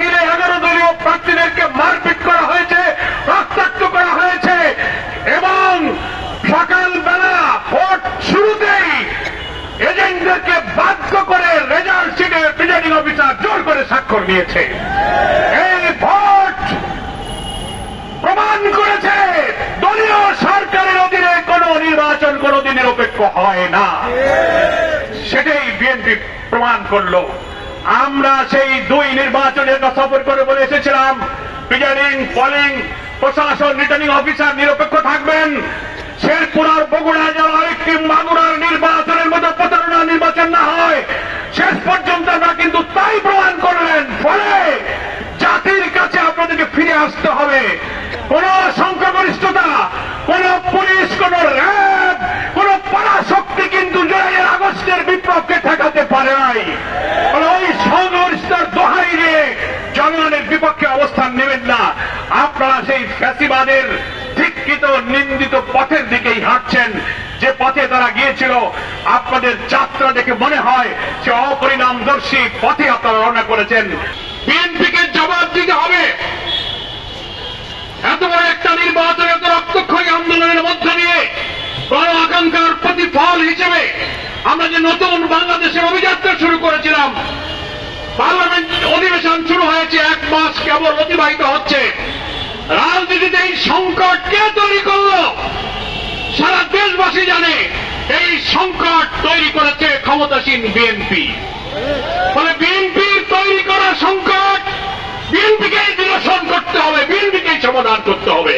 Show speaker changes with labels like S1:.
S1: 11 দলীয় প্রার্থীদেরকে মারপিট করা হয়েছে, রক্তাক্ত করা হয়েছে এবং সকালবেলা ভোট শুরুতেই এজেন্টদেরকে বাধ্য করে রেজাল্ট শিটে প্রিজাইডিং অফিসার জোর করে স্বাক্ষর নিয়েছে। এই ভোট প্রমাণ করেছে দলীয় সরকারের অধীনে কোন নির্বাচন কোনদিন নিরপেক্ষ হয় না। সেটাই বিএনপি প্রমাণ করলো। আমরা সেই 2 নির্বাচনের সফর করে বলে এসেছিলাম, প্রিজাইডিং, পোলিং, প্রশাসন, রিটার্নিং অফিসার নিরপেক্ষ থাকবেন। শেরপুর আর বগুড়া যেন আরেকটি মাগুরার নির্বাচনের মতো প্রতারণা নির্বাচন না হয়। শেষ পর্যন্ত আমরা কিন্তু তাই প্রমাণ করলেন। ফলে জাতির কাছে আপনাদেরকে ফিরে আসতে হবে। কোন সংখ্যাগরিষ্ঠতা, কোন পুলিশ, কোন র্যাব, কোন পরাশক্তি কিন্তু জুলাইয়ের আগস্টের বিপ্লবকে ঠেকাতে পারে নাই। ওই সংঘর্ষের দোহাই দিয়ে জনগণের বিপক্ষে অবস্থান নেবেন না। আপনারা সেই ফ্যাসিবাদের ধিক্কৃত নিন্দিত পথের দিকেই হাঁটছেন। যে পথে তারা গিয়েছিল, আপনাদের যাত্রা দেখে মনে হয় সে অপরিণামদর্শী পথে আপনারা রওনা করেছেন। বিএনপিকে জবাব দিতে হবে। এত বড় একটা নির্বাচন, এত রক্তক্ষয়ী আন্দোলনের মধ্যে দিয়ে গণ আকাঙ্ক্ষার প্রতিফল হিসেবে আমরা যে নতুন বাংলাদেশের অভিযাত্রা শুরু করেছিলাম, পার্লামেন্ট অধিবেশন শুরু হয়েছে, 1 মাস কেবল অতিবাহিত হচ্ছে। রাজনীতিতে এই সংকট কে তৈরি করলো? সারা দেশবাসী জানে এই সংকট তৈরি করেছে ক্ষমতাসীন বিএনপি। ফলে বিএনপির তৈরি করা সংকট বিএনপিকেই নিরসন করতে হবে, বিএনপিকেই সমাধান করতে হবে।